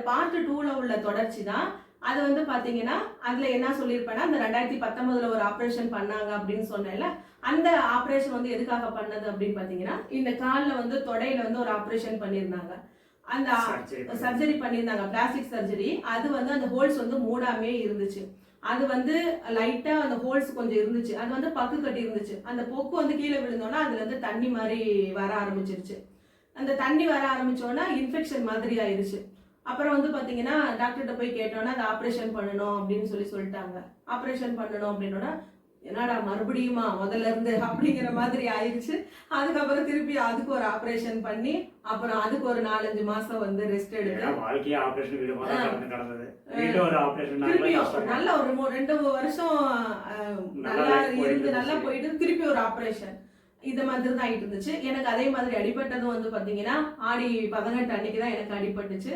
Part 2ல உள்ள தொடர்ச்சி தான். அது வந்து பாத்தீங்கன்னா அதுல என்ன சொல்லியிருப்பேன்னா, அந்த 2019ல ஒரு ஆபரேஷன் பண்ணாங்க அப்படின்னு சொன்னேன்ல, அந்த ஆபரேஷன் வந்து எதுக்காக பண்ணது அப்படின்னு பாத்தீங்கன்னா, இந்த கால்ல வந்து தொடையில வந்து ஒரு ஆபரேஷன் பண்ணியிருந்தாங்க. அந்த சர்ஜரி பண்ணியிருந்தாங்க, பிளாஸ்டிக் சர்ஜரி. அது வந்து அந்த ஹோல்ஸ் வந்து மூடாமே இருந்துச்சு. அது வந்து லைட்டா அந்த ஹோல்ஸ் கொஞ்சம் இருந்துச்சு. அது வந்து பக்கு கட்டி இருந்துச்சு. அந்த பொக்கு வந்து கீழே விழுந்தோன்னா அதுல இருந்து தண்ணி மாதிரி வர ஆரம்பிச்சிருச்சு. அந்த தண்ணி வர ஆரம்பிச்சோன்னா இன்ஃபெக்ஷன் மாதிரி ஆயிருச்சு. அப்புறம் வந்து பாத்தீங்கன்னா டாக்டர்கிட்ட போய் கேட்டோன்னா அதை ஆப்ரேஷன் பண்ணணும் அப்படின்னு சொல்லிட்டாங்க. ஆப்ரேஷன் பண்ணணும் அப்படின்னோன்னா என்னடா மறுபடியுமா முதல்ல இருந்து அப்படிங்கிற மாதிரி ஆயிடுச்சு. அதுக்கப்புறம் திருப்பி அதுக்கு ஒரு ஆப்ரேஷன் பண்ணி அப்புறம் அதுக்கு ஒரு 4-5 மாசம் வந்து ரெஸ்ட் எடுத்து வாழ்க்கையே ஆப்ரேஷன் நல்ல ஒரு 2 வருஷம் நல்லா இருந்து நல்லா போயிட்டு திருப்பி ஒரு ஆப்ரேஷன் இது மாதிரி தான் ஆயிட்டு இருந்துச்சு. எனக்கு அதே மாதிரி அடிபட்டதும் வந்து பாத்தீங்கன்னா ஆடி 18 அன்னைக்கு தான் எனக்கு அடிபட்டுச்சு.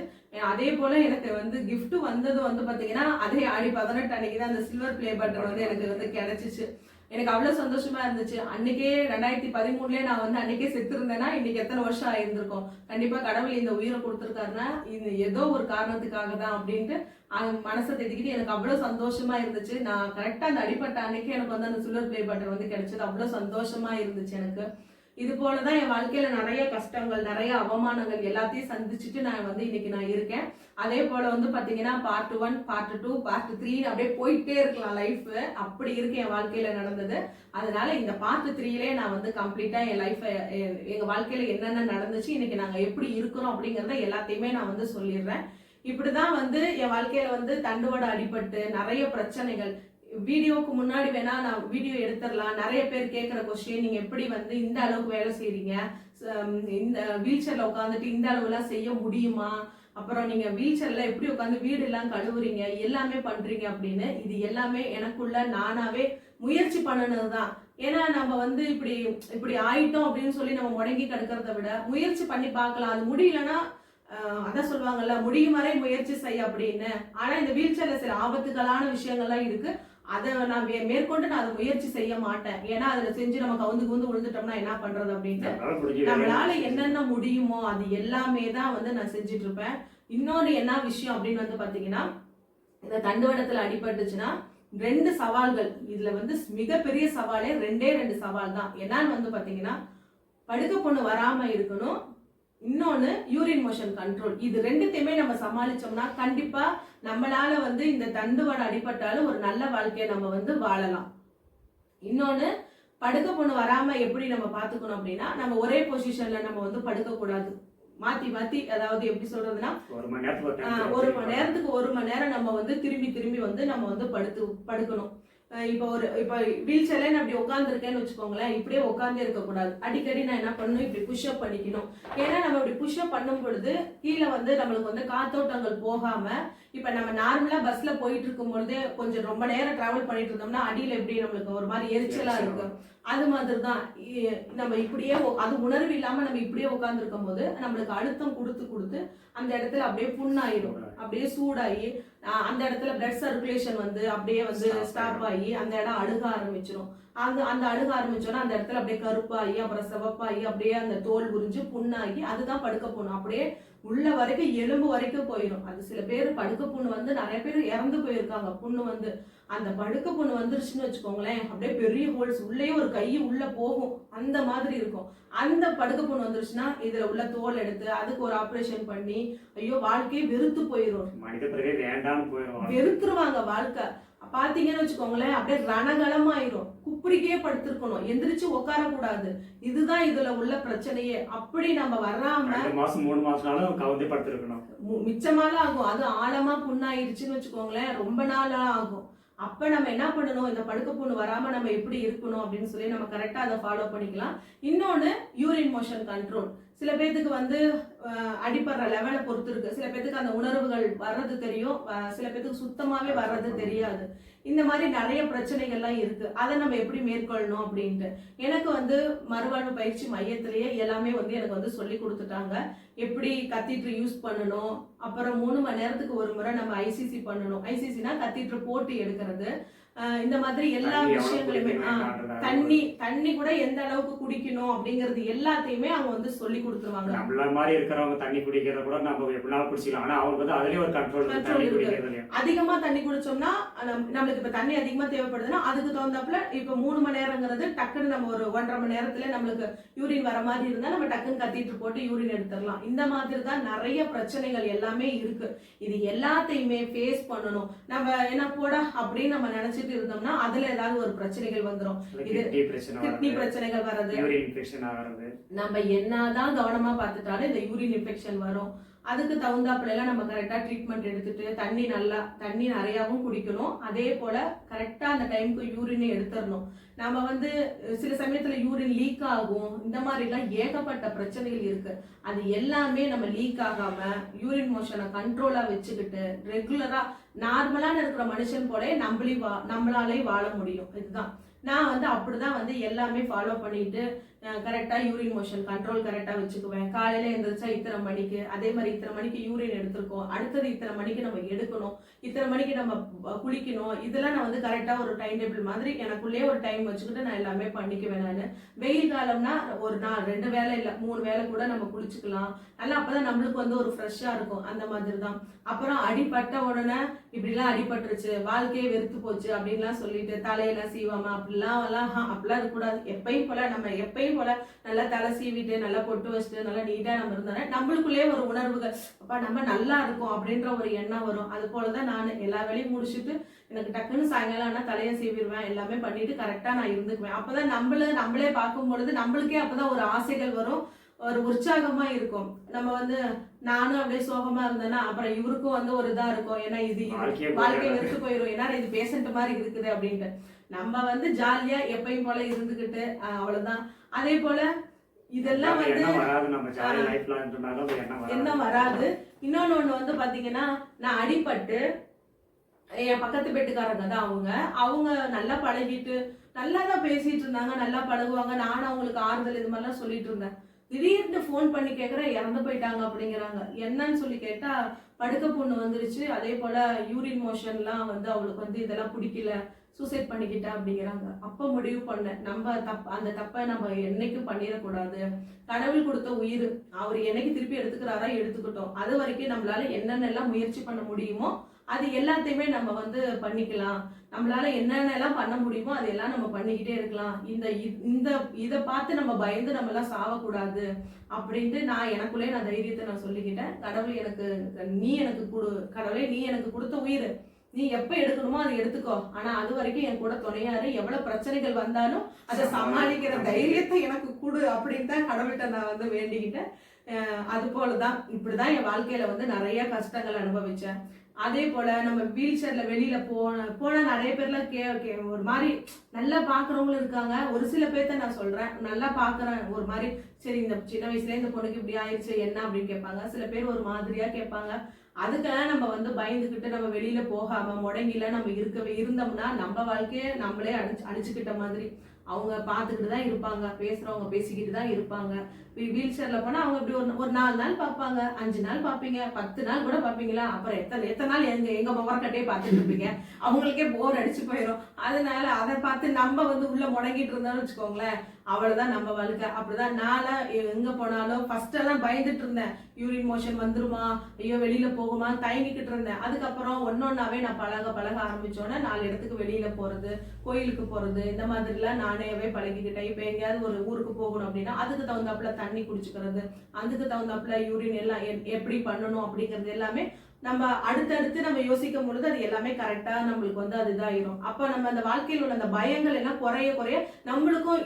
அதே போல எனக்கு வந்து கிஃப்ட் வந்ததும் வந்து பாத்தீங்கன்னா அதே ஆடி 18 அன்னைக்கு தான் அந்த சில்வர் பிளே பட்டன் வந்து எனக்கு வந்து கிடைச்சிச்சு. எனக்கு அவ்வளவு சந்தோஷமா இருந்துச்சு. அன்னைக்கே 2013 நான் வந்து அன்னைக்கே செத்து இருந்தேன்னா இன்னைக்கு எத்தனை வருஷம் ஆயிருந்திருக்கும். கண்டிப்பா கடவுள் இந்த உயிரை கொடுத்துருக்காருன்னா இது ஏதோ ஒரு காரணத்துக்காக தான் அப்படின்ட்டு மனசை தேத்திக்கிட்டு எனக்கு அவ்வளவு சந்தோஷமா இருந்துச்சு. நான் கரெக்டா அந்த அடிப்பட்ட அன்னைக்கு எனக்கு வந்து அந்த சில்வர் பிளே பட்டன் வந்து கிடைச்சது. அவ்வளவு சந்தோஷமா இருந்துச்சு எனக்கு. இது போலதான் என் வாழ்க்கையில நிறைய கஷ்டங்கள், நிறைய அவமானங்கள் எல்லாத்தையும் சந்திச்சுட்டு நான் வந்து இன்னைக்கு நான் இருக்கேன். அதே போல வந்து பாத்தீங்கன்னா பார்ட் 1, பார்ட் 2, பார்ட் 3 அப்படியே போயிட்டே இருக்கலாம் லைஃப். அப்படி இருக்கு என் வாழ்க்கையில நடந்தது. அதனால இந்த பார்ட் 3லயே நான் வந்து கம்ப்ளீட்டா என் லைஃப், எங்க வாழ்க்கையில என்னென்ன நடந்துச்சு, இன்னைக்கு நாங்க எப்படி இருக்கிறோம் அப்படிங்கறத எல்லாத்தையுமே நான் வந்து சொல்லிடுறேன். இப்படிதான் வந்து என் வாழ்க்கையில வந்து தண்டுவட அடிபட்டு நிறைய பிரச்சனைகள். வீடியோக்கு முன்னாடி வேணா நான் வீடியோ எடுத்துடலாம். நிறைய பேர் கேட்கிற கொஸ்டின், நீங்க எப்படி வந்து இந்த அளவுக்கு வேலை செய்றீங்க, இந்த வீல் சேர்ல உட்காந்துட்டு இந்த அளவுலாம் செய்ய முடியுமா, அப்புறம் நீங்க வீல் சேர்ல எப்படி உட்காந்து வீடு எல்லாம் கழுவுறீங்க, எல்லாமே பண்றீங்க அப்படின்னு. இது எல்லாமே எனக்குள்ள நானாவே முயற்சி பண்ணனதுதான். ஏன்னா நம்ம வந்து இப்படி இப்படி ஆயிட்டோம் அப்படின்னு சொல்லி நம்ம முடங்கி கிடக்கிறத விட முயற்சி பண்ணி பார்க்கலாம். அது முடியலன்னா அதான் சொல்லுவாங்கல்ல, முடியும் வரை முயற்சி செய்ய அப்படின்னு. ஆனா இந்த வீல் சேர்ல சில ஆபத்துகளான விஷயங்கள்லாம் இருக்கு. அதை நான் மேற்கொண்டு நான் அதை முயற்சி செய்ய மாட்டேன். ஏன்னா அதுல செஞ்சு நம்ம கவுந்து விழுந்துட்டோம்னா என்ன பண்றது அப்படின்ட்டு நம்மளால என்னென்ன முடியுமோ அது எல்லாமே தான் வந்து நான் செஞ்சுட்டு இருப்பேன். இன்னொன்னு என்ன விஷயம் அப்படின்னு வந்து பாத்தீங்கன்னா, இந்த தண்டுவடத்துல அடிபட்டுச்சுன்னா 2 சவால்கள். இதுல வந்து மிகப்பெரிய சவாலே 2 சவால் தான். என்னன்னு வந்து பாத்தீங்கன்னா, படுக்க பொண்ணு வராம இருக்கணும், இன்னொன்னு யூரின் மோஷன் கண்ட்ரோல். இது 2த்தையுமே நம்ம சமாளிச்சோம்னா கண்டிப்பா நம்மளால வந்து இந்த தண்டுவடை அடிபட்டாலும் ஒரு நல்ல வாழ்க்கையை நம்ம வந்து வாழலாம். இன்னொன்னு, படுக்க பொண்ணு வராம எப்படி நம்ம பாத்துக்கணும் அப்படின்னா, நம்ம ஒரே பொசிஷன்ல நம்ம வந்து படுக்க கூடாது. மாத்தி மாத்தி, அதாவது எப்படி சொல்றதுன்னா, 1 மணி நேரத்துக்கு 1 மணி நேரம் நம்ம வந்து திரும்பி வந்து நம்ம வந்து படுக்கணும். இப்ப வீல் சேர்ல நான் அப்படி உட்காந்துருக்கேன்னு வச்சுக்கோங்களேன், இப்படியே உட்காந்தே இருக்க கூடாது. அடிக்கடி நான் என்ன பண்ணணும், இப்படி புஷ்அப் பண்ணிக்கணும். ஏன்னா நம்ம இப்படி புஷ்அப் பண்ணும் பொழுது கீழே வந்து நம்மளுக்கு வந்து காத்தோட்டங்கள் போகாம, இப்ப நம்ம நார்மலா பஸ்ல போயிட்டு இருக்கும் பொழுது கொஞ்சம் ரொம்ப நேரம் டிராவல் பண்ணிட்டு இருந்தோம்னா அடியில எப்படி நம்மளுக்கு ஒரு மாதிரி எரிச்சலா இருக்கு. அது மாதிரிதான் நம்ம இப்படியே அது உணர்வு இல்லாம நம்ம இப்படியே உட்கார்ந்து இருக்கும் போது நம்மளுக்கு அழுத்தம் கொடுத்து அந்த இடத்துல அப்படியே புண்ணாயிரும், அப்படியே சூடாகி அந்த இடத்துல பிளட் சர்க்குலேஷன் வந்து அப்படியே வந்து ஸ்டாப் ஆகி அந்த இடம் அழுக ஆரம்பிச்சிடும். அந்த அழுக ஆரம்பிச்சோன்னா அந்த இடத்துல அப்படியே கருப்பாகி அப்புறம் சிவப்பாகி அப்படியே அந்த தோல் உறிஞ்சு புண்ணாகி அதுதான் படுக்க புண்ணு. அப்படியே உள்ள வரைக்கும் எலும்பு வரைக்கும் போயிடும். அது சில பேர் படுக்க புண்ணு வந்து நிறைய பேர் இறந்து போயிருக்காங்க. புண்ணு வந்து அந்த படுக்க புண்ணு வந்துருச்சுன்னு வச்சுக்கோங்களேன், அப்படியே பெரிய ஹோல்ஸ், உள்ளேயே ஒரு கை உள்ள போகும், அந்த மாதிரி இருக்கும். அந்த படுக்க புண்ணு வந்துருச்சுன்னா இதுல உள்ள தோல் எடுத்து அதுக்கு ஒரு ஆபரேஷன் பண்ணி ஐயோ வாழ்க்கையே வெறுத்து போயிடும். வெறுத்துருவாங்க வாழ்க்கை. பாத்தீங்கன்னு வச்சுக்கோங்களேன், அப்படியே ரணகலமாயிரும். குப்பரிக்கே படுத்திருக்கணும், எந்திரிச்சு உட்கார கூடாது. இதுதான் இதுல உள்ள பிரச்சனையே. அப்படி நம்ம வராம 2 மாசம் 3 மாசம் கவுந்தே படுத்திருக்கணும். மிச்சமால ஆகும். அது ஆழமா புண்ணாயிருச்சுன்னு வச்சுக்கோங்களேன், ரொம்ப நாளா ஆகும். அப்ப நம்ம என்ன பண்ணணும், இந்த படுக்க புண்ணு வராம நம்ம எப்படி இருக்கணும் அப்படின்னு சொல்லி நம்ம கரெக்டா அதை ஃபாலோ பண்ணிக்கலாம். இன்னொன்னு, யூரின் மோஷன் கண்ட்ரோல். சில பேத்துக்கு வந்து அடிப்படுற லெவலை பொறுத்து இருக்கு. சில பேத்துக்கு அந்த உணர்வுகள் வர்றது தெரியும், சில பேத்துக்கு சுத்தமாவே வர்றது தெரியாது. இந்த மாதிரி நிறைய பிரச்சனைகள்லாம் இருக்கு. அதை நம்ம எப்படி மேற்கொள்ளணும் அப்படின்ட்டு எனக்கு வந்து மறுவாழ்வு பயிற்சி மையத்திலேயே எல்லாமே வந்து எனக்கு வந்து சொல்லி கொடுத்துட்டாங்க. எப்படி கத்தீட்ரு யூஸ் பண்ணணும், அப்புறம் 3 மணி நேரத்துக்கு ஒரு முறை நம்ம ஐசிசி பண்ணணும். ஐசிசினா கத்தீட்ரு போட்டு எடுக்கிறது. இந்த மாதிரி எல்லா தண்ணி எவ்வளவு விஷயங்களுமே குடிக்கணும் என்னன்றத தண்ணி கூட எந்த அளவுக்கு குடிக்கணும் அப்படிங்கறது எல்லாத்தையுமே அவங்க வந்து சொல்லி கொடுத்துருவாங்க. நம்மள மாதிரி இருக்கிறவங்க தண்ணி குடிக்கிறத கூட நம்ம எப்படினாலும் குடிச்சிக்கலாம். ஆனா அவங்க வந்து அதுலயே ஒரு கண்ட்ரோல் இருக்கு கண்ட்ரோல் தண்ணி இருக்கு. குடிக்கிறதுலயும். அதிகமா தண்ணி குடிச்சோம்னா நம்மளுக்கு இப்ப தண்ணி அதிகமா தேவைப்படுதுன்னா அதுக்கு தகுந்தாப்புல இப்ப 3 மணி நேரங்கிறது டக்குன்னு நம்ம ஒரு 1.5 மணி நேரத்துல நம்மளுக்கு யூரின் வர மாதிரி இருந்தா நம்ம டக்குன்னு கத்திட்டு போட்டு யூரின் எடுத்துடலாம். இந்த மாதிரி தான் நிறைய பிரச்சனைகள் எல்லாமே இருக்கு. இது எல்லாத்தையுமே ஃபேஸ் பண்ணணும். நம்ம என்ன போடா அப்படின்னு நம்ம நினைச்சிட்டு இருந்தோம்னா அதுல ஏதாவது ஒரு பிரச்சனைகள் வந்துரும். இது கிட்னி பிரச்சனைகள் வர்றது, யூரின் இன்ஃபெக்ஷன் ஆகிறது. நம்ம என்னதான் கவனமா பார்த்துட்டாலும் இந்த யூரின் இன்ஃபெக்ஷன் வரும். அதுக்கு தகுந்தாப்புல எல்லாம் நம்ம கரெக்டா ட்ரீட்மெண்ட் எடுத்துட்டு தண்ணி நிறையாவும் குடிக்கணும். அதே போல கரெக்டா அந்த டைமுக்கு யூரினை எடுத்துடணும். நம்ம வந்து சில சமயத்துல யூரின் லீக் ஆகும். இந்த மாதிரி எல்லாம் ஏகப்பட்ட பிரச்சனைகள் இருக்கு. அது எல்லாமே நம்ம லீக் ஆகாம யூரின் மோஷனை கண்ட்ரோலா வச்சுக்கிட்டு ரெகுலரா நார்மலான இருக்கிற மனுஷன் போல நம்மளாலே வாழ முடியும். இதுதான் நான் வந்து அப்படிதான் வந்து எல்லாமே ஃபாலோ பண்ணிட்டு கரெக்டா யூரின் மோஷன் கண்ட்ரோல் கரெக்டா வச்சுக்குவேன். காலையில எழுந்திரிச்சா இத்தனை மணிக்கு, அதே மாதிரி இத்தனை மணிக்கு யூரின் எடுத்திருக்கோம், அடுத்தது இத்தனை மணிக்கு நம்ம எடுக்கணும், இத்தனை மணிக்கு நம்ம குளிக்கணும். இதெல்லாம் நான் வந்து கரெக்டா ஒரு டைம் டேபிள் மாதிரி எனக்குள்ளேயே ஒரு டைம் வச்சுக்கிட்டு நான் எல்லாமே பண்ணிக்குவேன். நான் வெயில் காலம்னா ஒரு நாள் 2 வேளை இல்லை 3 வேளை கூட நம்ம குளிச்சுக்கலாம். நல்லா அப்பதான் நம்மளுக்கு வந்து ஒரு ஃப்ரெஷ்ஷா இருக்கும். அந்த மாதிரி தான். அப்புறம் அடிபட்ட உடனே இப்படிலாம் அடிபட்டுருச்சு, வாழ்க்கையே வெறுத்து போச்சு அப்படின்லாம் சொல்லிட்டு தலையெல்லாம் சீவாம அப்படிலாம் இருக்கக்கூடாது. எப்பயும் போல நல்லா தலை சீவிட்டு நல்லா பொட்டு வச்சுட்டு நல்லா நீட்டா நம்ம இருந்தோம்னா நம்மளுக்குள்ளே ஒரு உணர்வுகள், அப்பா நம்ம நல்லா இருக்கும் அப்படின்ற ஒரு எண்ணம் வரும். அது போலதான் நான் எல்லா வேலையும் முடிச்சுட்டு எனக்கு டக்குன்னு சாயங்காலம் ஆனா தலையை சீவிடுவேன். எல்லாமே பண்ணிட்டு கரெக்டா நான் இருந்துக்குவேன். அப்பதான் நம்மளே பார்க்கும் பொழுது நம்மளுக்கே அப்பதான் ஒரு ஆசைகள் வரும், ஒரு உற்சாகமா இருக்கும். நம்ம வந்து நானும் அப்படியே சோகமா இருந்தேன்னா அப்புறம் இவருக்கும் வந்து ஒரு இதா இருக்கும். ஏன்னா இது வாழ்க்கை வெறுத்து போயிடும், ஏன்னா இது பேஷண்ட் மாதிரி இருக்குது அப்படின்ட்டு நம்ம வந்து ஜாலியா எப்பயும் போல இருந்துகிட்டு அவ்வளவுதான். அதே போல இதெல்லாம் வந்து என்ன வராது. இன்னொன்னு வந்து பாத்தீங்கன்னா நான் அடிபட்டு என் பக்கத்து பெட்டுக்காரங்க தான் அவங்க நல்லா பழகிட்டு நல்லா தான் பேசிட்டு இருந்தாங்க, நல்லா பழகுவாங்க. நானும் அவங்களுக்கு ஆறுதல் இது மாதிரிலாம் சொல்லிட்டு இருந்தேன். திடீர்னு ஃபோன் பண்ணி கேட்குறேன் இறந்து போயிட்டாங்க அப்படிங்கிறாங்க. என்னன்னு சொல்லி கேட்டா படுக்க புண்ணு வந்துருச்சு, அதே போல யூரின் மோஷன்லாம் வந்து அவளுக்கு வந்து இதெல்லாம் பிடிக்கல, சூசைட் பண்ணிக்கிட்டா அப்படிங்கிறாங்க. அப்ப முடிவு பண்ணேன் அந்த தப்பை நம்ம என்னைக்கும் பண்ணிடக்கூடாது. கடவுள் கொடுத்த உயிர் அவர் என்னைக்கு திருப்பி எடுத்துக்கிறாரா எடுத்துக்கிட்டோம். அது வரைக்கும் நம்மளால என்னென்னலாம் முயற்சி பண்ண முடியுமோ அது எல்லாத்தையுமே நம்ம வந்து பண்ணிக்கலாம். நம்மளால என்னென்னலாம் பண்ண முடியுமோ அதெல்லாம் நம்ம பண்ணிக்கிட்டே இருக்கலாம். இதை பார்த்து நம்ம பயந்து நம்ம எல்லாம் சாவக்கூடாது அப்படின்ட்டு நான் எனக்குள்ளே தைரியத்தை நான் சொல்லிக்கிட்டேன். நீ எனக்கு கொடுத்த உயிர், நீ எப்ப எடுக்கணுமோ அதை எடுத்துக்கோ, ஆனா அது வரைக்கும் என் கூட துணையாரு, எவ்வளவு பிரச்சனைகள் வந்தாலும் அதை சமாளிக்கிற தைரியத்தை எனக்கு கொடு அப்படின்னு தான் கடவுள்கிட்ட நான் வந்து வேண்டிக்கிட்டேன். அது போலதான் இப்படிதான் என் வாழ்க்கையில வந்து நிறைய கஷ்டங்கள் அனுபவிச்சேன். அதே போல நம்ம வீல் சேர்ல வெளியில போன நிறைய பேர்லாம் ஒரு மாதிரி நல்லா பாக்குறவங்களும் இருக்காங்க. ஒரு சில பேர்த்த நான் சொல்றேன், நல்லா பாக்குறேன் ஒரு மாதிரி, சரி இந்த சின்ன வயசுல இந்த பொண்ணுக்கு இப்படி ஆயிடுச்சு என்ன அப்படின்னு கேட்பாங்க. சில பேர் ஒரு மாதிரியா கேட்பாங்க. அதுக்கெல்லாம் நம்ம வந்து பயந்துகிட்டு நம்ம வெளியில போகாம முடங்கில நம்ம இருந்தோம்னா நம்ம வாழ்க்கைய நம்மளே அடிச்சுக்கிட்ட மாதிரி. அவங்க பார்த்துக்கிட்டு தான் இருப்பாங்க, பேசுறவங்க பேசிக்கிட்டு தான் இருப்பாங்க. வீல் சேர்ல போனா அவங்க இப்படி ஒரு 4 நாள் பார்ப்பாங்க, 5 நாள் பார்ப்பீங்க, 10 நாள் கூட பார்ப்பீங்களா, அப்புறம் எத்தனை நாள் எங்க முகரக்கட்டையே பார்த்துட்டு இருப்பீங்க. அவங்களுக்கே போர் அடிச்சு போயிடும். அதனால அதை பார்த்து நம்ம வந்து உள்ள முடங்கிட்டு இருந்தோம்னு வச்சுக்கோங்களேன், அவ்வளவுதான் நம்ம வாழ்க்கை. அப்படிதான் நாளா எங்க போனாலும் ஃபர்ஸ்ட் எல்லாம் பயந்துட்டு இருந்தேன், யூரின் மோஷன் வந்துருமா, ஐயோ வெளியில போகுமா தயங்கிக்கிட்டு இருந்தேன். அதுக்கப்புறம் ஒன்னொன்னாவே நான் பழக ஆரம்பிச்சோன்னே 4 இடத்துக்கு வெளியில போறது, கோயிலுக்கு போறது, இந்த மாதிரி எல்லாம் நானேவே பழகிக்கிட்டேன். இப்ப எங்கேயாவது ஒரு ஊருக்கு போகணும் அப்படின்னா அதுக்கு தகுந்தாப்புல தண்ணி குடிச்சுக்கிறது, அதுக்கு தகுந்தாப்புல யூரின் எல்லாம் எப்படி பண்ணணும் அப்படிங்கிறது எல்லாமே நம்ம அடுத்தடுத்து நம்ம யோசிக்கும் பொழுது அது எல்லாமே கரெக்டா நம்மளுக்கு வந்து அது இதாயிரும். அப்ப நம்ம அந்த வாழ்க்கையில் உள்ள அந்த பயங்கள் எல்லாம் குறைய நம்மளுக்கும்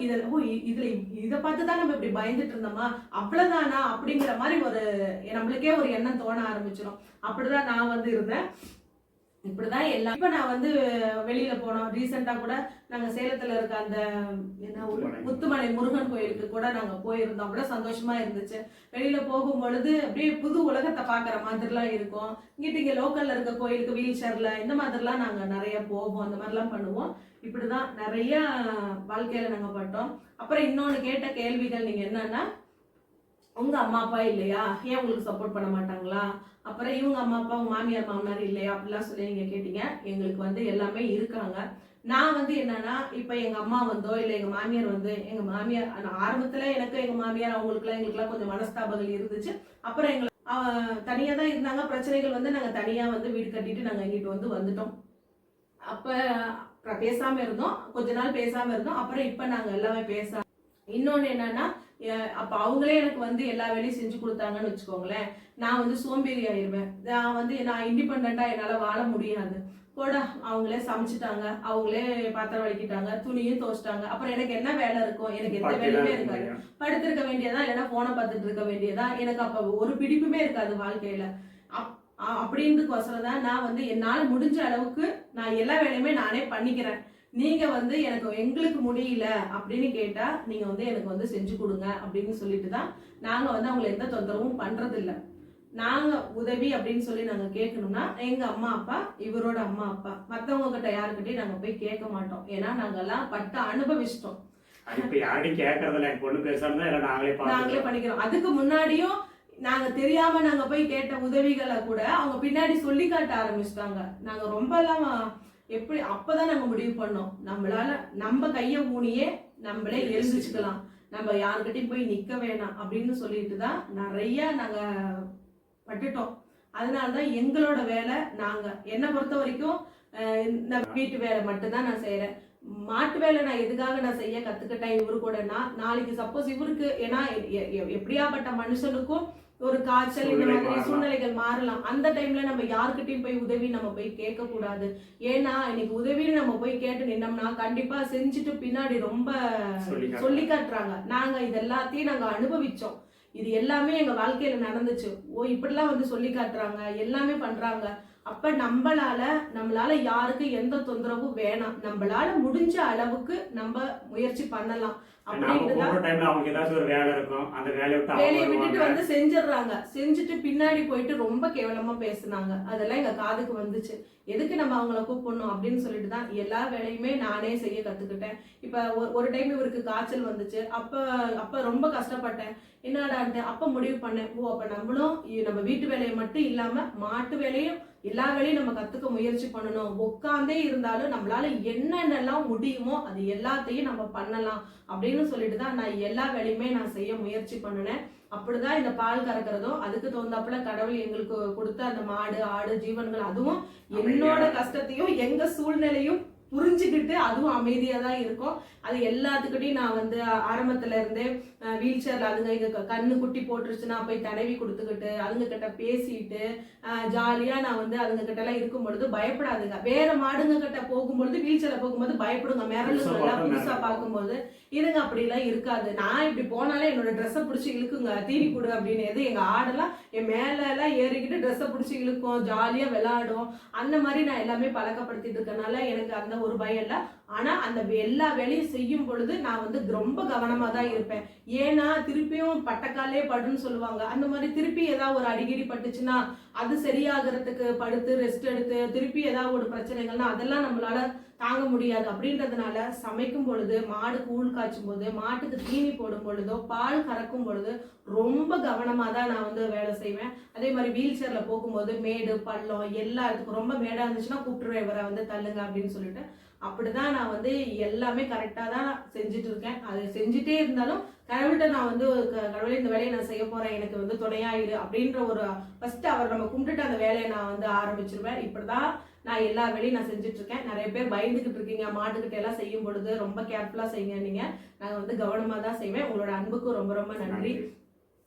இதை பார்த்துதான் நம்ம இப்படி பயந்துட்டு இருந்தோமா, அவ்வளவுதானா அப்படிங்கிற மாதிரி நம்மளுக்கே ஒரு எண்ணம் தோண ஆரம்பிச்சிடும். அப்படிதான் நான் வந்து இருந்தேன். இப்படிதான் எல்லாம். இப்ப நான் வந்து வெளியில போனோம். ரீசெண்டா கூட நாங்க சேலத்துல இருக்க அந்த முத்துமலை முருகன் கோயிலுக்கு கூட நாங்க போயிருந்தோம். அவ்வளவு சந்தோஷமா இருந்துச்சு. வெளியில போகும் பொழுது அப்படியே புது உலகத்தை பாக்குற மாதிரி எல்லாம் இருக்கும். இங்க லோக்கல்ல இருக்க கோயிலுக்கு வீல் சேர்ல இந்த மாதிரி எல்லாம் நாங்க நிறைய போவோம், அந்த மாதிரி எல்லாம் பண்ணுவோம். இப்படிதான் நிறைய வாழ்க்கையில நாங்க பட்டோம். அப்புறம் இன்னொன்னு கேட்ட கேள்விகள் நீங்க என்னன்னா, உங்க அம்மா அப்பா இல்லையா, ஏன் உங்களுக்கு சப்போர்ட் பண்ண மாட்டாங்களா, அப்புறம் இவங்க அம்மா அப்பா உங்க மாமியார் மாமனார் இல்லையா அப்படிலாம் சொல்லி நீங்க கேட்டீங்க. எங்களுக்கு வந்து எல்லாமே இருக்காங்க. நான் வந்து என்னன்னா இப்ப எங்க அம்மா வந்தோ இல்ல எங்க மாமியார் வந்து எங்க மாமியார் ஆரம்பத்துல எனக்கு எங்க மாமியார் எங்களுக்குலாம் கொஞ்சம் மனஸ்தாபங்கள் இருந்துச்சு. அப்புறம் எங்களை தனியா தான் இருந்தாங்க. பிரச்சனைகள் வந்து நாங்க தனியா வந்து வீடு கட்டிட்டு நாங்க இங்கிட்டு வந்துட்டோம். அப்ப பேசாம இருந்தோம், கொஞ்ச நாள் பேசாம இருந்தோம். அப்புறம் இப்ப நாங்க எல்லாமே இன்னொன்னு என்னன்னா அப்ப அவங்களே எனக்கு வந்து எல்லா வேலையும் செஞ்சு கொடுத்தாங்கன்னு வச்சுக்கோங்களேன், நான் வந்து சோம்பேறி ஆயிருவேன். நான் இண்டிபெண்டா என்னால வாழ முடியாது. கூட அவங்களே சமைச்சிட்டாங்க, அவங்களே பாத்திரம் வலிக்கிட்டாங்க, துணியும் துவைச்சிட்டாங்க. அப்புறம் எனக்கு என்ன வேலை இருக்கும்? எனக்கு எந்த வேலையுமே இருக்காது. படுத்திருக்க வேண்டியதா, இல்லைன்னா போனை பார்த்துட்டு இருக்க வேண்டியதா. எனக்கு அப்ப ஒரு பிடிப்புமே இருக்காது வாழ்க்கையில. அப்படின்றதுக்கோசரம் தான் நான் வந்து என்னால முடிஞ்ச அளவுக்கு நான் எல்லா வேலையுமே நானே பண்ணிக்கிறேன். நீங்க வந்து எங்களுக்கு முடியல அப்படின்னு கேட்டா நீங்க வந்து எனக்கு வந்து செஞ்சு கொடுங்க அப்படின்னு சொல்லிட்டு தான் நாங்க வந்து அவங்களை எந்த தொந்தரவும் பண்றது இல்ல. நாங்க உதவி அப்படின்னு சொல்லி நாங்க கேட்கணும்னா எங்க அம்மா அப்பா, இவரோட அம்மா அப்பா, மத்தவங்க கிட்ட யாருக்கிட்டையும் நாங்க போய் கேட்க மாட்டோம். ஏன்னா நாங்க எல்லாம் பட்டு அனுபவிச்சிட்டோம். நாங்களே பண்ணிக்கிறோம். அதுக்கு முன்னாடியும் நாங்க தெரியாம நாங்க போய் கேட்ட உதவிகளை கூட அவங்க பின்னாடி சொல்லி காட்ட ஆரம்பிச்சிட்டாங்க. நாங்க ரொம்ப எல்லாம் எப்படி அப்பதான் நாங்க முடிவு பண்ணோம், நம்மளால நம்ம கைய ஊனியே நம்மளே எழுந்துச்சுக்கலாம், நம்ம யாருக்கிட்டையும் போய் நிக்க வேணாம் அப்படின்னு சொல்லிட்டு தான் நிறைய நாங்க பட்டுட்டோம். அதனாலதான் எங்களோட வேலை, நாங்க என்ன பொறுத்த வரைக்கும் வீட்டு வேலை மட்டும்தான் நான் செய்யறேன். மாட்டு வேலை நான் எதுக்காக நான் செய்ய கத்துக்கிட்டேன் இவரு கூடனா, நாளைக்கு சப்போஸ் இவருக்கு, ஏன்னா எப்படியாப்பட்ட மனுஷனுக்கும் ஒரு காய்ச்சல் இந்த மாதிரி சூழ்நிலைகள் மாறலாம். அந்த டைம்ல நம்ம யாருக்கிட்டையும் போய் உதவி நம்ம போய் கேட்க கூடாது. ஏன்னா இன்னைக்கு உதவின்னு நம்ம போய் கேட்டு நின்னோம்னா கண்டிப்பா செஞ்சுட்டு பின்னாடி ரொம்ப சொல்லி காட்டுறாங்க. நாங்க இதெல்லாத்தையும் நாங்க அனுபவிச்சோம். இது எல்லாமே எங்க வாழ்க்கையில நடந்துச்சு. இப்படிலாம் வந்து சொல்லி காட்டுறாங்க, எல்லாமே பண்றாங்க. அப்ப நம்மளால யாருக்கு எந்த தொந்தரவும் வேணாம், நம்மளால முடிஞ்ச அளவுக்கு நம்ம முயற்சி பண்ணலாம். வேலையை விட்டுட்டு வந்து செஞ்சிடறாங்க. செஞ்சுட்டு பின்னாடி போயிட்டு ரொம்ப கேவலமா பேசுனாங்க. அதெல்லாம் எங்க காதுக்கு வந்துச்சு. எதுக்கு நம்ம அவங்கள கூப்பிடணும் அப்படின்னு சொல்லிட்டு தான் எல்லா வேலையுமே நானே செய்ய கத்துக்கிட்டேன். இப்ப ஒரு டைம் இவருக்கு காய்ச்சல் வந்துச்சு. அப்ப ரொம்ப கஷ்டப்பட்டேன். என்னடான்ட்டு அப்ப முடிவு பண்ணேன், அப்ப நம்மளும் நம்ம வீட்டு வேலையை மட்டும் இல்லாம மாட்டு வேலையும் எல்லா வேலையும் நம்ம கத்துக்க முயற்சி பண்ணணும். உட்காந்தே இருந்தாலும் நம்மளால என்னென்னலாம் முடியுமோ அது எல்லாத்தையும் நம்ம பண்ணலாம் அப்படின்னு சொல்லிட்டு தான் நான் எல்லா வேலையுமே நான் செய்ய முயற்சி பண்ணினேன். அப்படிதான் இந்த பால் கறக்கிறதும் அதுக்கு தகுந்தாப்புல கடவுள் எங்களுக்கு கொடுத்த அந்த மாடு ஆடு ஜீவன்கள் அதுவும் என்னோட கஷ்டத்தையும் எங்க சூழ்நிலையும் புரிஞ்சுக்கிட்டு அதுவும் அமைதியா தான் இருக்கும். அது எல்லாத்துக்கிட்டையும் நான் வந்து ஆரம்பத்துல இருந்தே வீல் சேர்ல அதுங்க இங்க கண்ணு குட்டி போட்டுருச்சுன்னா போய் தடவி கொடுத்துக்கிட்டு அதுங்க கிட்ட பேசிட்டு ஜாலியா நான் வந்து அதுங்க கிட்ட எல்லாம் இருக்கும் பொழுது பயப்படாதுங்க. வேற மாடுங்க கிட்ட போகும்பொழுது வீல் சேர்ல போகும்போது பயப்படுங்க, மிரளுங்கெல்லாம் புதுசா பார்க்கும்போது. இதுங்க அப்படிலாம் இருக்காது. நான் இப்படி போனாலே என்னோட ட்ரெஸ்ஸை பிடிச்சி இழுக்குங்க, தீனி கொடு அப்படின்னு. எங்க ஆடெல்லாம் என் மேல எல்லாம் ஏறிக்கிட்டு ட்ரெஸ்ஸை பிடிச்சி இழுக்கும், ஜாலியா விளையாடும். அந்த மாதிரி நான் எல்லாமே பழக்கப்படுத்திட்டு இருக்கனால எனக்கு அந்த ஒரு பயம் இல்லை. ஆனா அந்த எல்லா வேலையும் செய்யும் பொழுது நான் வந்து ரொம்ப கவனமா தான் இருப்பேன். ஏன்னா திருப்பியும் பட்டக்காலே படுன்னு சொல்லுவாங்க. அந்த மாதிரி திருப்பி ஏதாவது ஒரு அடிக்கடி பட்டுச்சுன்னா அது சரியாகிறதுக்கு படுத்து ரெஸ்ட் எடுத்து திருப்பி ஏதாவது ஒரு பிரச்சனைகள்னா அதெல்லாம் நம்மளால தாங்க முடியாது. அப்படின்றதுனால சமைக்கும் பொழுது, மாடு கூழ் காய்ச்சும் போது, மாட்டுக்கு தீனி போடும் பொழுதோ, பால் கறக்கும் பொழுது ரொம்ப கவனமா தான் நான் வந்து வேலை செய்வேன். அதே மாதிரி வீல் சேர்ல போகும்போது மேடு பள்ளம் எல்லா இடத்துக்கும் ரொம்ப மேடா இருந்துச்சுன்னா கூப்பிட்டுருவேன், இவரை வந்து தள்ளுங்க அப்படின்னு சொல்லிட்டு. அப்படிதான் நான் வந்து எல்லாமே கரெக்டா தான் செஞ்சுட்டு இருக்கேன். அதை செஞ்சுட்டே இருந்தாலும் கடவுள்கிட்ட நான் வந்து கடவுளே இந்த வேலையை நான் செய்ய போறேன், எனக்கு வந்து துணையாயிரு அப்படின்ற ஒரு ஃபர்ஸ்ட் அவர் நம்ம கும்பிட்டுட்டு அந்த வேலையை நான் வந்து ஆரம்பிச்சிருவேன். இப்படிதான் நான் எல்லா வேலையும் நான் செஞ்சுட்டு இருக்கேன். நிறைய பேர் பயந்துகிட்டு இருக்கீங்க, மாட்டுக்கிட்ட எல்லாம் செய்யும் பொழுது ரொம்ப கேர்ஃபுல்லா செய்யுங்க. நீங்க நாங்க வந்து கவனமா தான் செய்வேன். உங்களோட அன்புக்கு ரொம்ப ரொம்ப நன்றி.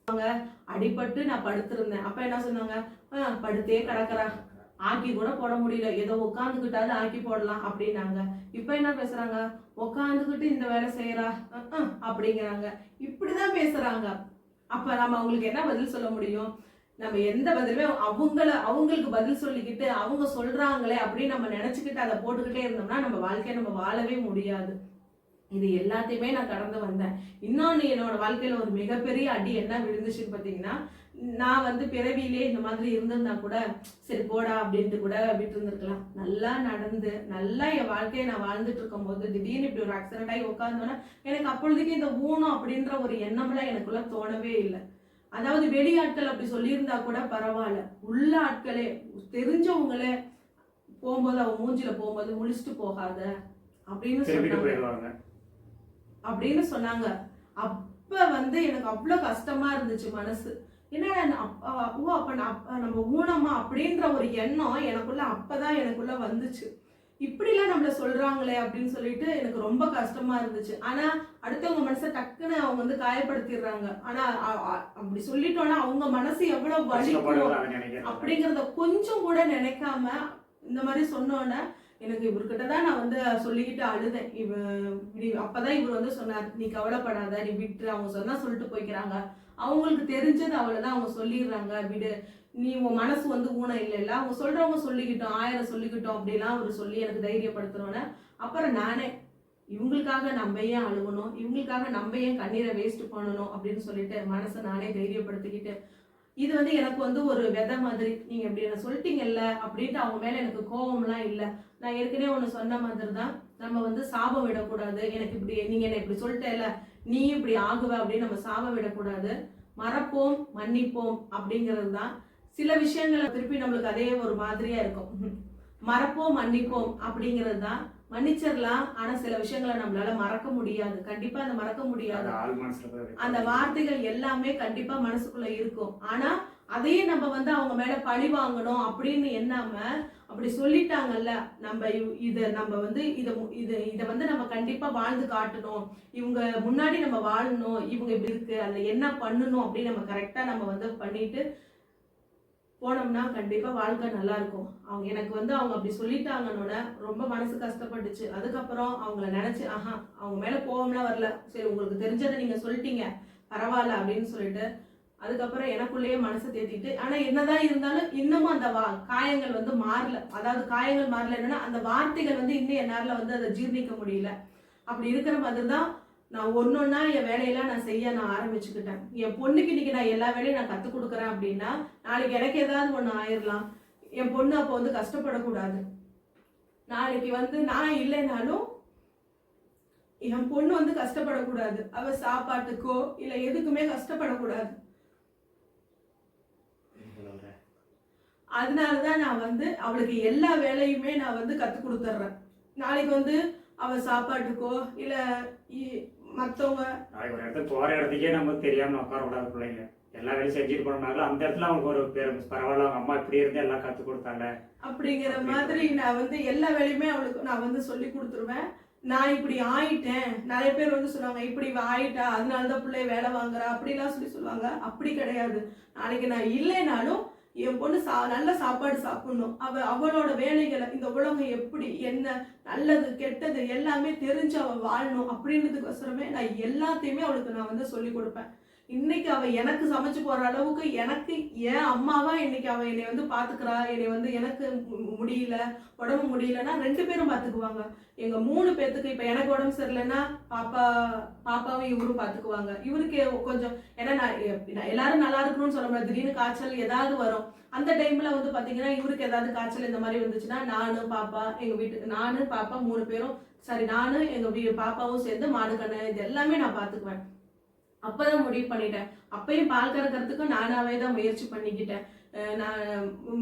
அடிபட்டு நான் படுத்திருந்தேன். அப்ப என்ன சொன்னாங்க, படுத்தே கிடக்குறா, ஆக்கி கூட போட முடியல, ஏதோ உட்காந்துக்கிட்டாவது ஆக்கி போடலாம் அப்படின்னாங்க. இப்ப என்ன பேசுறாங்க, உட்காந்துக்கிட்டு இந்த வேலை செய்யறா அப்படிங்கிறாங்க. இப்படிதான் பேசுறாங்க. அப்ப நம்ம அவங்களுக்கு என்ன பதில் சொல்ல முடியும்? நம்ம எந்த பதிலுமே அவங்களுக்கு பதில் சொல்லிக்கிட்டு அவங்க சொல்றாங்களே அப்படின்னு நம்ம நினைச்சுக்கிட்டு அதை போட்டுக்கிட்டே இருந்தோம்னா நம்ம வாழ்க்கையை நம்ம வாழவே முடியாது. இது எல்லாத்தையுமே நான் கடந்து வந்தேன். இன்னொன்னு என்னோட வாழ்க்கையில ஒரு மிகப்பெரிய அடி என்ன விழுந்துச்சுன்னு பாத்தீங்கன்னா, நான் வந்து பிறவியிலே இந்த மாதிரி இருந்திருந்தா கூட சரி போடா அப்படின்ட்டு கூட விட்டு இருந்திருக்கலாம். நல்லா நடந்து நல்லா என் வாழ்க்கையை நான் வாழ்ந்துட்டு இருக்கும் போது திடீர்னு இப்படி ஒரு ஆக்சிடென்ட் ஆகி உட்கார்ந்தோன்னா எனக்கு அப்பொழுதுக்கு இந்த ஊனம் அப்படின்ற ஒரு எண்ணம்லாம் எனக்குள்ள தோணவே இல்லை. அதாவது வெளியாட்கள் அப்படி சொல்லியிருந்தா கூட பரவாயில்ல, உள்ள ஆட்களே தெரிஞ்சவங்களே போகும்போது அவங்க மூஞ்சில போகும்போது முழிச்சுட்டு போகாத, அப்படின்னு திருப்பிட்டு சொன்னாங்க போயிடுவாங்க. அப்படின்னு சொன்னாங்க. அப்ப வந்து எனக்கு அவ்வளவு கஷ்டமா இருந்துச்சு மனசு. என்னடா ஓ அப்ப நம்ம ஊனமா அப்படின்ற ஒரு எண்ணம் எனக்குள்ள அப்பதான் எனக்குள்ள வந்துச்சு. இப்படிலாம் நம்மள சொல்றாங்களே அப்படின்னு சொல்லிட்டு எனக்கு ரொம்ப கஷ்டமா இருந்துச்சு. ஆனா அடுத்தவங்க மனசை டக்குன்னு அவங்க வந்து காயப்படுத்திடுறாங்க. ஆனா அப்படி சொல்லிட்டோம்னா அவங்க மனசு எவ்வளவு வலிக்கும் கஷ்டப்படுறத நினைக்கிறேன். அப்படிங்கறத கொஞ்சம் கூட நினைக்காம இந்த மாதிரி சொன்னோன்னே எனக்கு இவர்கிட்ட தான் நான் வந்து சொல்லிக்கிட்டு அழுதேன். அப்பதான் இவர் வந்து சொன்னார், நீ கவலைப்படாத, நீ விட்டுரு, அவங்க சொன்னா சொல்லிட்டு போய்க்கிறாங்க, அவங்களுக்கு தெரிஞ்சது அவ்வளவுதான், அவங்க சொல்லிடுறாங்க, விடு, நீ உன் மனசு வந்து ஊனம் இல்லைல்ல, அவங்க சொல்றவங்க சொல்லிக்கிட்டோம், 1000 சொல்லிக்கிட்டோம் அப்படிலாம் அவர் சொல்லி எனக்கு தைரியப்படுத்தணும்னு. அப்புறம் நானே இவங்களுக்காக நம்ம ஏன் அழுகணும், இவங்களுக்காக நம்ம ஏன் கண்ணீரை வேஸ்ட் பண்ணணும் அப்படின்னு சொல்லிட்டு மனசை நானே தைரியப்படுத்திக்கிட்டு, இது வந்து எனக்கு வந்து ஒரு விதை மாதிரி, நீங்க இப்படி என்ன சொல்லிட்டீங்கல்ல அப்படின்ட்டு அவங்க மேல எனக்கு கோபம்லாம் இல்லை. நான் ஏற்கனவே ஒன்று சொன்ன மாதிரி தான், நம்ம வந்து சாபம் விடக்கூடாது. எனக்கு இப்படி நீங்க என்ன இப்படி சொல்லிட்டேல, நீ இப்படி ஆகுவ அப்படின்னு நம்ம சாபம் விடக்கூடாது. மறப்போம், மன்னிப்போம் அப்படிங்கிறது தான். சில விஷயங்களை திருப்பி நம்மளுக்கு அதே ஒரு மாதிரியா இருக்கும். மறப்போம், மன்னிப்போம் அப்படிங்கிறது தான். மன்னிச்சிடலாம், ஆனா சில விஷயங்களை நம்மளால மறக்க முடியாது. கண்டிப்பா அந்த மறக்க முடியாது. அந்த வார்த்தைகள் எல்லாமே கண்டிப்பா மனசுக்குள்ள இருக்கும். ஆனா அதையே நம்ம வந்து அவங்க மேல பழி வாங்கணும் அப்படின்னு எண்ணாம, அப்படி சொல்லிட்டாங்கல்ல, நம்ம நம்ம வந்து இத வந்து நம்ம கண்டிப்பா வாழ்ந்து காட்டணும், இவங்க முன்னாடி நம்ம வாழணும், இவங்க இப்படி இருக்கு, அதுல என்ன பண்ணணும் அப்படின்னு நம்ம கரெக்டா நம்ம வந்து பண்ணிட்டு போனோம்னா கண்டிப்பா வாழ்க்கை நல்லா இருக்கும். எனக்கு வந்து அவங்க அப்படி சொல்லிட்டாங்கன்னோட ரொம்ப மனசு கஷ்டப்பட்டுச்சு. அதுக்கப்புறம் அவங்கள நினைச்சு அவங்க மேல கோவம்லாம் வரல. சரி, உங்களுக்கு தெரிஞ்சதை நீங்க சொல்லிட்டீங்க, பரவாயில்ல அப்படின்னு சொல்லிட்டு அதுக்கப்புறம் எனக்குள்ளேயே மனசை தேத்திட்டு, ஆனா என்னதான் இருந்தாலும் இன்னமும் அந்த காயங்கள் வந்து மாறல. அதாவது காயங்கள் மாறல, என்னன்னா அந்த வார்த்தைகள் வந்து இன்னும் என்னால வந்து அதை ஜீர்ணிக்க முடியல. அப்படி இருக்கிற மாதிரி தான் நான் ஒன்னொன்னா என் வேலையெல்லாம் நான் செய்ய ஆரம்பிச்சுக்கிட்டேன். என் பொண்ணுக்கு இன்னைக்கு நான் எல்லா வேலையும் நான் கற்றுக் கொடுக்குறேன் அப்படின்னா, நாளைக்கு எனக்கு ஏதாவது ஒன்று ஆயிடலாம். என் பொண்ணு அப்போ வந்து கஷ்டப்படக்கூடாது. நாளைக்கு வந்து நான் இல்லைனாலும் என் பொண்ணு வந்து கஷ்டப்படக்கூடாது. அவ சாப்பாட்டுக்கோ இல்லை எதுக்குமே கஷ்டப்படக்கூடாது. அதனாலதான் நான் வந்து அவளுக்கு எல்லா வேலையுமே நான் வந்து கற்றுக் கொடுத்துட்றேன். நாளைக்கு வந்து அவ சாப்பாட்டுக்கோ இல்ல மத்தவங்க நாளைக்கு ஒரு இடத்துக்கு போற இடத்துக்கே நமக்கு தெரியாம உட்கார கூடாது. பிள்ளைங்க எல்லா வேலையும் செஞ்சுட்டு போனோம்னாலும் அந்த இடத்துல அவங்களுக்கு ஒரு பேர் பரவாயில்ல, அவங்க அம்மா இப்படி இருந்து எல்லாம் கத்து கொடுத்தாங்க அப்படிங்கிற மாதிரி நான் வந்து எல்லா வேலையுமே அவளுக்கு நான் வந்து சொல்லி கொடுத்துருவேன். நான் இப்படி ஆயிட்டேன், நிறைய பேர் வந்து சொல்லுவாங்க இப்படி ஆயிட்டா அதனாலதான் பிள்ளை வேலை வாங்குறா அப்படிலாம் சொல்லுவாங்க. அப்படி கிடையாது. நாளைக்கு நான் இல்லைனாலும் என் பொண்ணு நல்ல சாப்பாடு சாப்பிடணும். அவளோட வேலைகளை, இந்த உலகம் எப்படி என்ன நல்லது கெட்டது எல்லாமே தெரிஞ்சு அவ வாழணும் அப்படின்றதுக்கோசரமே நான் எல்லாத்தையுமே அவளுக்கு நான் வந்து சொல்லி கொடுப்பேன். இன்னைக்கு அவ எனக்கு சமைச்சு போற அளவுக்கு எனக்கு ஏன் அம்மாவா இன்னைக்கு அவ என்னை வந்து பாத்துக்கிறா. என்னை வந்து எனக்கு முடியல, உடம்பு முடியலன்னா 2 பேரும் பாத்துக்குவாங்க. எங்க 3 பேத்துக்கு இப்ப எனக்கு உடம்பு சரியில்லைன்னா பாப்பாவும் இவரும் பாத்துக்குவாங்க. இவருக்கு கொஞ்சம் ஏன்னா நான் எல்லாரும் நல்லா இருக்கணும்னு சொல்ல முடியாது. திடீர்னு காய்ச்சல் ஏதாவது வரும். அந்த டைம்ல வந்து பாத்தீங்கன்னா இவருக்கு ஏதாவது காய்ச்சல் இந்த மாதிரி வந்துச்சுன்னா நானு பாப்பா எங்க வீட்டுக்கு, நானு பாப்பா 3 பேரும், சரி நானு எங்க பாப்பாவும் சேர்ந்து மாடு கண்ணு இது எல்லாமே நான் பாத்துக்குவேன். அப்பதான் முடிவு பண்ணிட்டேன். அப்பயும் பால் கறக்கிறதுக்கும் நானாவே தான் முயற்சி பண்ணிக்கிட்டேன். நான்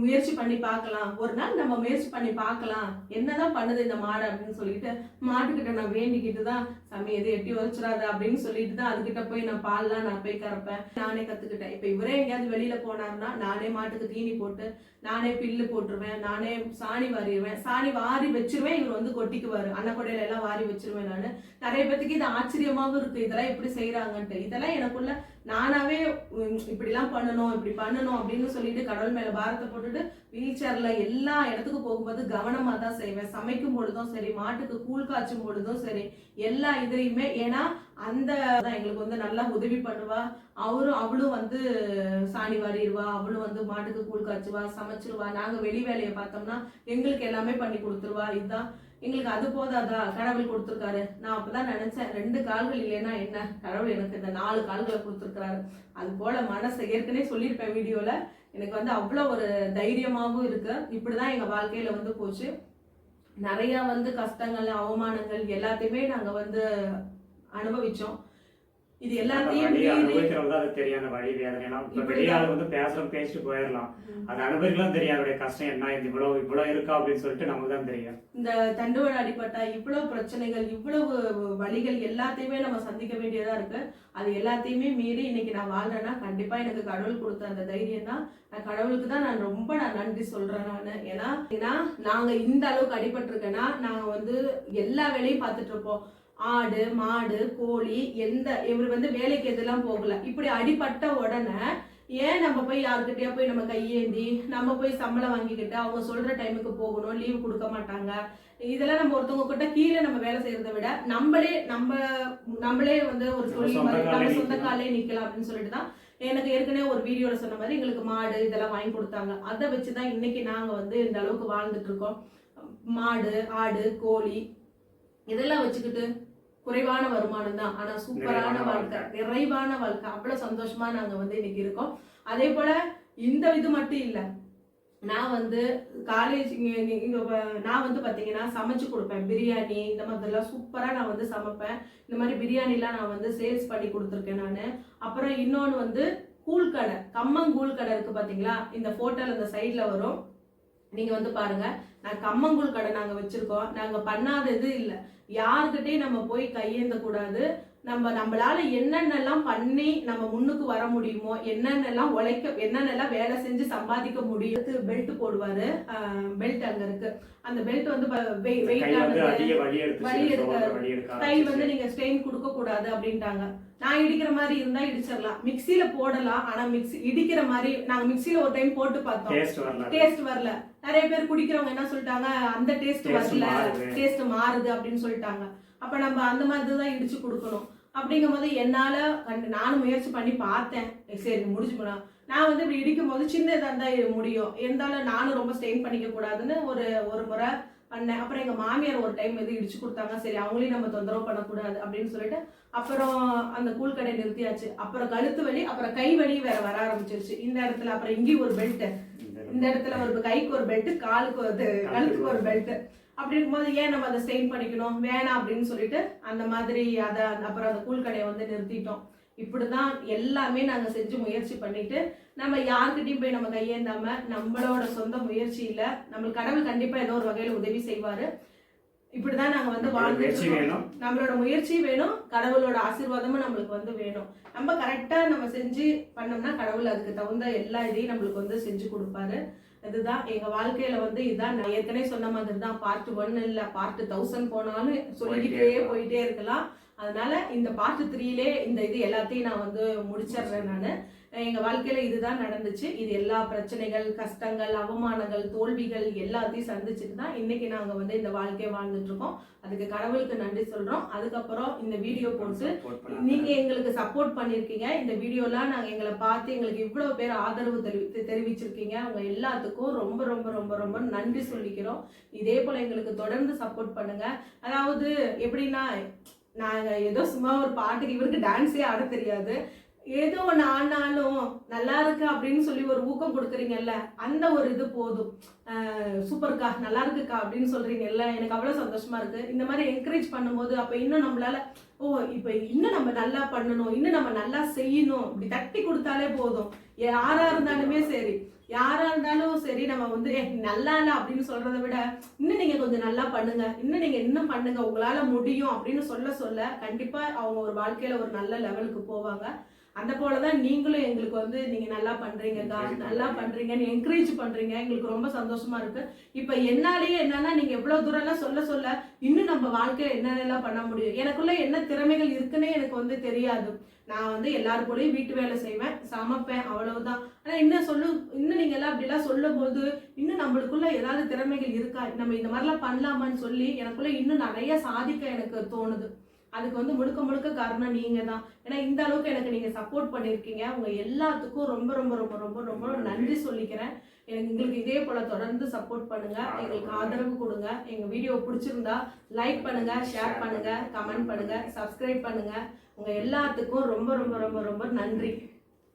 முயற்சி பண்ணி பார்க்கலாம், ஒரு நாள் நம்ம முயற்சி பண்ணி பார்க்கலாம் என்னதான் பண்ணுது இந்த மாடு அப்படின்னு சொல்லிட்டு மாட்டுக்கிட்ட நான் வேண்டிக்கிட்டு தான், சாமி எது எட்டி உரைச்சிடாத அப்படின்னு சொல்லிட்டு தான் அதுகிட்ட போய் நான் பால்லாம் நான் போய் கறப்பேன். நானே கத்துக்கிட்டேன். இப்ப இவரே எங்கேயாவது வெளியில போனாருன்னா நானே மாட்டுக்கு தீனி போட்டு நானே பில்லு போட்டுருவேன், நானே சாணி வாரிடுவேன், சாணி வாரி வச்சிருவேன். இவர் வந்து கொட்டிக்குவாரு, அன்னக்கொடையில எல்லாம் வாரி வச்சிருவேன். நானு நிறைய பேத்துக்கு இது ஆச்சரியமாவும் இருக்கு, இதெல்லாம் எப்படி செய்யறாங்கன்ட்டு. இதெல்லாம் எனக்குள்ள நானாவே இப்படிலாம் பண்ணணும் இப்படி பண்ணணும் அப்படின்னு சொல்லிட்டு கடவுள் மேல பாரத்தை போட்டுட்டு வீல் சேர்ல எல்லா இடத்துக்கும் போகும்போது கவனமா தான் செய்வேன். சமைக்கும் பொழுதும் சரி, மாட்டுக்கு கூழ் காய்ச்சும் பொழுதும் சரி, எல்லா இதுலையுமே. ஏன்னா அந்த எங்களுக்கு வந்து நல்லா உதவி பண்ணுவா. அவளும் வந்து சாணி வாரிடுவா, அவளும் வந்து மாட்டுக்கு கூழ் காய்ச்சுவா, சமைச்சிருவா. நாங்க வெளி வேலையை பார்த்தோம்னா எங்களுக்கு எல்லாமே பண்ணி கொடுத்துருவா. இதுதான் எங்களுக்கு. அது போதாதா, கடவுள் கொடுத்துருக்காரு. நான் அப்பதான் நினைச்சேன் 2 கால்கள் இல்லைன்னா என்ன, கடவுள் எனக்கு இந்த 4 கால்களை கொடுத்துருக்காரு. அது போல மனசை ஏற்கனவே சொல்லியிருப்பேன் வீடியோல. எனக்கு வந்து அவ்வளோ ஒரு தைரியமாகவும் இருக்கு. இப்படிதான் எங்க வாழ்க்கையில வந்து போச்சு. நிறைய வந்து கஷ்டங்கள் அவமானங்கள் எல்லாத்தையுமே நாங்க வந்து அனுபவிச்சோம். இது அந்த எல்லாத்தையும் வலி மீறி அனுபவிக்கிறவங்க தான் அது தெரியும், அந்த வலி வேதனை எல்லாம். இப்ப வெளியே ஆள் வந்து பேசிட்டு போயிடலாம், அது அனுபவிக்கலாம் தெரியும் அதோடைய கஷ்டம் என்ன, இது இவ்வளவு இருக்கா அப்படின்னு சொல்லிட்டு நமக்கு தான் தெரியும். இந்த தண்டுவட அடிபட்டா இவ்வளவு பிரச்சனைகள், இவ்வளவு வலிகள் எல்லாத்தையுமே நம்ம சந்திக்க வேண்டியதா இருக்கு. அது எல்லாத்தையுமே மீறி இன்னைக்கு நான் வாழ்றேன்னா கண்டிப்பா எனக்கு கடவுள் கொடுத்த அந்த தைரியம் தான். நான் கடவுளுக்கு தான் நான் நன்றி சொல்றேன் நான். ஏன்னா நாங்க இந்த அளவுக்கு அடிபட்டிருக்கேன்னா நாங்க வந்து எல்லா வேலையும் பார்த்துட்டு இருப்போம். ஆடு மாடு கோழி இவர் வந்து வேலைக்கு எதெல்லாம் போகல. இப்படி அடிபட்ட உடனே ஏன் நம்ம போய் யாருக்கிட்டயா போய் நம்ம கையேந்தி நம்ம போய் சம்பளம் வாங்கிக்கிட்டு அவங்க சொல்ற டைமுக்கு போகணும், லீவ் கொடுக்க மாட்டாங்க. இதெல்லாம் நம்ம ஒருத்தவங்க கிட்ட கீழே நம்ம வேலை செய்யறதை விட நம்மளே வந்து ஒரு தொழில் மாதிரி நம்ம சொந்த காலே நிக்கலாம் அப்படின்னு சொல்லிட்டு தான் எனக்கு ஏற்கனவே ஒரு வீடியோல சொன்ன மாதிரி எங்களுக்கு மாடு இதெல்லாம் வாங்கி கொடுத்தாங்க. அதை வச்சுதான் இன்னைக்கு நாங்க வந்து இந்த அளவுக்கு வாழ்ந்துட்டு இருக்கோம். மாடு ஆடு கோழி இதெல்லாம் வச்சுக்கிட்டு குறைவான வருமானம் தான், ஆனா சூப்பரான வாழ்க்கை, நிறைவான வாழ்க்கை, அவ்வளவு சந்தோஷமா நாங்க வந்து இன்னைக்கு இருக்கோம். அதே போல இந்த இது மட்டும் இல்ல, நான் வந்து காலேஜ் நான் வந்து பாத்தீங்கன்னா சமைச்சு கொடுப்பேன். பிரியாணி இந்த மாதிரிலாம் சூப்பரா நான் வந்து சமைப்பேன். இந்த மாதிரி பிரியாணிலாம் நான் வந்து சேல்ஸ் பண்ணி கொடுத்துருக்கேன் நான். அப்புறம் இன்னொன்னு வந்து கூழ்கடை, கம்மங்கூழ் கடை இருக்கு பாத்தீங்களா, இந்த போட்டோல இந்த சைட்ல வரும், நீங்க வந்து பாருங்க. நான் கம்மங்கூழ் கடை நாங்க வச்சிருக்கோம். நாங்க பண்ணாதது இல்ல, யாருக்கிட்டையும் நம்ம போய் கையேந்த கூடாது. நம்மளால என்னென்னலாம் பண்ணி நம்ம முன்னுக்கு வர முடியுமோ, என்னென்னலாம் என்னென்னலாம் வேலை செஞ்சு சம்பாதிக்க முடியும். பெல்ட் போடுவாரு, பெல்ட் அங்க இருக்கு. அந்த பெல்ட் வந்து கை வந்து நீங்க ஸ்ட்ரெயின் கொடுக்க கூடாது அப்படின்ட்டாங்க. நான் இடிக்கிற மாதிரி இருந்தா இடிச்சிடலாம், மிக்சியில போடலாம். ஆனா இடிக்கிற மாதிரி நாங்க மிக்சியில ஒரு டைம் போட்டு பார்த்தோம், டேஸ்ட் வரல. நிறைய பேர் குடிக்கிறவங்க என்ன சொல்லிட்டாங்க, அந்த டேஸ்ட் வரல, டேஸ்ட் மாறுது அப்படின்னு சொல்லிட்டாங்க. அப்ப நம்ம அந்த மாதிரி தான் இடிச்சு கொடுக்கணும். அப்படிங்கும் போது என்னால நானும் முயற்சி பண்ணி பார்த்தேன். சரி முடிச்சு போனா நான் வந்து இப்படி இடிக்கும் போது சின்னதா இருந்தா முடியும், இருந்தாலும் நானும் ரொம்ப ஸ்ட்ரெயின் பண்ணிக்க கூடாதுன்னு ஒரு முறை பண்ணேன். அப்புறம் எங்க மாமியார் ஒரு டைம் வந்து இடிச்சு கொடுத்தாங்க. சரி அவங்களையும் நம்ம தொந்தரவு பண்ணக்கூடாது அப்படின்னு சொல்லிட்டு அப்புறம் அந்த கூழ்கடை நிறுத்தியாச்சு. அப்புறம் கழுத்து வலி, அப்புறம் கை வலி வேற வர ஆரம்பிச்சிருச்சு இந்த இடத்துல. அப்புறம் இங்கேயும் ஒரு பெல்ட், இந்த இடத்துல ஒரு கைக்கு ஒரு பெல்ட், கழுத்துக்கு ஒரு பெல்ட். அப்படி இருக்கும்போது ஏன் நம்ம அதை ஸ்ட்ரெயின் பண்ணிக்கணும், வேணாம் அப்படின்னு சொல்லிட்டு அந்த மாதிரி அப்புறம் அந்த கூழ்கடையை வந்து நிறுத்திட்டோம். இப்படிதான் எல்லாமே நாங்க செஞ்சு முயற்சி பண்ணிட்டு நம்ம யாருக்கிட்டையும் போய் நம்ம கையேந்தாம நம்மளோட சொந்த முயற்சியில நம்மளுக்கு கடவுள் கண்டிப்பா ஏதோ ஒரு வகையில உதவி செய்வாரு. இப்படிதான் நாங்க வந்து வாழ்ந்துட்டு, நம்மளோட முயற்சி வேணும், கடவுளோட ஆசீர்வாதமும் நம்மளுக்கு வந்து வேணும். நம்ம கரெக்டா நம்ம செஞ்சு பண்ணோம்னா கடவுள் அதுக்கு தகுந்த எல்லா இதையும் நம்மளுக்கு வந்து செஞ்சு கொடுப்பாரு. இதுதான் எங்க வாழ்க்கையில வந்து இதுதான். நான் ஏற்கனவே சொன்ன மாதிரி தான், பார்ட் 1 இல்ல பார்ட் 1000 போனாலும் சொல்லிக்கிட்டே போயிட்டே இருக்கலாம். அதனால இந்த பார்ட் 3லே இந்த இது எல்லாத்தையும் நான் வந்து முடிச்சிடுறேன். நான் எங்க வாழ்க்கையில இதுதான் நடந்துச்சு. இது எல்லா பிரச்சனைகள், கஷ்டங்கள், அவமானங்கள், தோல்விகள் எல்லாத்தையும் சந்திச்சுட்டு தான் இன்னைக்கு நாங்க வந்து இந்த வாழ்க்கையை வாழ்ந்துட்டு இருக்கோம். அதுக்கு கடவுளுக்கு நன்றி சொல்றோம். அதுக்கப்புறம் இந்த வீடியோ போட்டு நீங்க எங்களுக்கு சப்போர்ட் பண்ணிருக்கீங்க. இந்த வீடியோலாம் நாங்க எங்களை பார்த்து எங்களுக்கு இவ்வளவு பேர் ஆதரவு தெரிவிச்சிருக்கீங்க. உங்க எல்லாத்துக்கும் ரொம்ப ரொம்ப ரொம்ப ரொம்ப நன்றி சொல்லிக்கிறோம். இதே போல எங்களுக்கு தொடர்ந்து சப்போர்ட் பண்ணுங்க. அதாவது எப்படின்னா, நாங்க ஏதோ சும்மா ஒரு பாட்டுக்கு, இவருக்கு டான்ஸே ஆட தெரியாது, ஏதோ ஒன்று ஆனாலும் நல்லா இருக்கு அப்படின்னு சொல்லி ஒரு ஊக்கம் கொடுக்குறீங்கல்ல, அந்த ஒரு இது போதும். சூப்பர்க்கா, நல்லா இருக்குக்கா அப்படின்னு சொல்றீங்கல்ல, எனக்கு அவ்வளோ சந்தோஷமா இருக்கு. இந்த மாதிரி என்கரேஜ் பண்ணும்போது அப்போ இன்னும் நம்மளால இப்போ இன்னும் நம்ம நல்லா பண்ணணும், இன்னும் நம்ம நல்லா செய்யணும், இப்படி தட்டி கொடுத்தாலே போதும். யாரா இருந்தாலுமே சரி, நம்ம வந்து நல்லா இல்லை அப்படின்னு சொல்றதை விட இன்னும் நீங்க கொஞ்சம் நல்லா பண்ணுங்க, இன்னும் பண்ணுங்க, உங்களால முடியும் அப்படின்னு சொல்ல கண்டிப்பா அவங்க ஒரு வாழ்க்கையில ஒரு நல்ல லெவலுக்கு போவாங்க. அந்த போலதான் நீங்களும் எங்களுக்கு வந்து நீங்க நல்லா பண்றீங்கக்கா, நல்லா பண்றீங்கன்னு என்கரேஜ் பண்றீங்க. எங்களுக்கு ரொம்ப சந்தோஷமா இருக்கு. இப்ப என்னாலேயே என்னன்னா, நீங்க எவ்வளவு தூரம் எல்லாம் சொல்ல இன்னும் நம்ம வாழ்க்கையில என்னென்னலாம் பண்ண முடியும், எனக்குள்ள என்ன திறமைகள் இருக்குன்னே எனக்கு வந்து தெரியாது. நான் வந்து எல்லாரும் போலயும் வீட்டு வேலை செய்வேன், சமைப்பேன், அவ்வளவுதான். ஆனா இன்னும் நீங்க எல்லாம் அப்படி எல்லாம் சொல்லும் போது இன்னும் நம்மளுக்குள்ள ஏதாவது திறமைகள் இருக்கா, நம்ம இந்த மாதிரிலாம் பண்ணலாமான்னு சொல்லி எனக்குள்ள இன்னும் நிறைய சாதிக்க எனக்கு தோணுது. அதுக்கு வந்து முழுக்க காரணம் நீங்க தான். ஏன்னா இந்த அளவுக்கு எனக்கு நீங்க சப்போர்ட் பண்ணிருக்கீங்க. உங்க எல்லாத்துக்கும் ரொம்ப ரொம்ப ரொம்ப ரொம்ப ரொம்ப நன்றி சொல்லிக்கிறேன். எங்களுக்கு இதே போல தொடர்ந்து சப்போர்ட் பண்ணுங்க, எங்களுக்கு ஆதரவு கொடுங்க. எங்க வீடியோ பிடிச்சிருந்தா லைக் பண்ணுங்க, ஷேர் பண்ணுங்க, கமெண்ட் பண்ணுங்க, சப்ஸ்கிரைப் பண்ணுங்க. உங்க எல்லாத்துக்கும் ரொம்ப ரொம்ப ரொம்ப ரொம்ப நன்றி.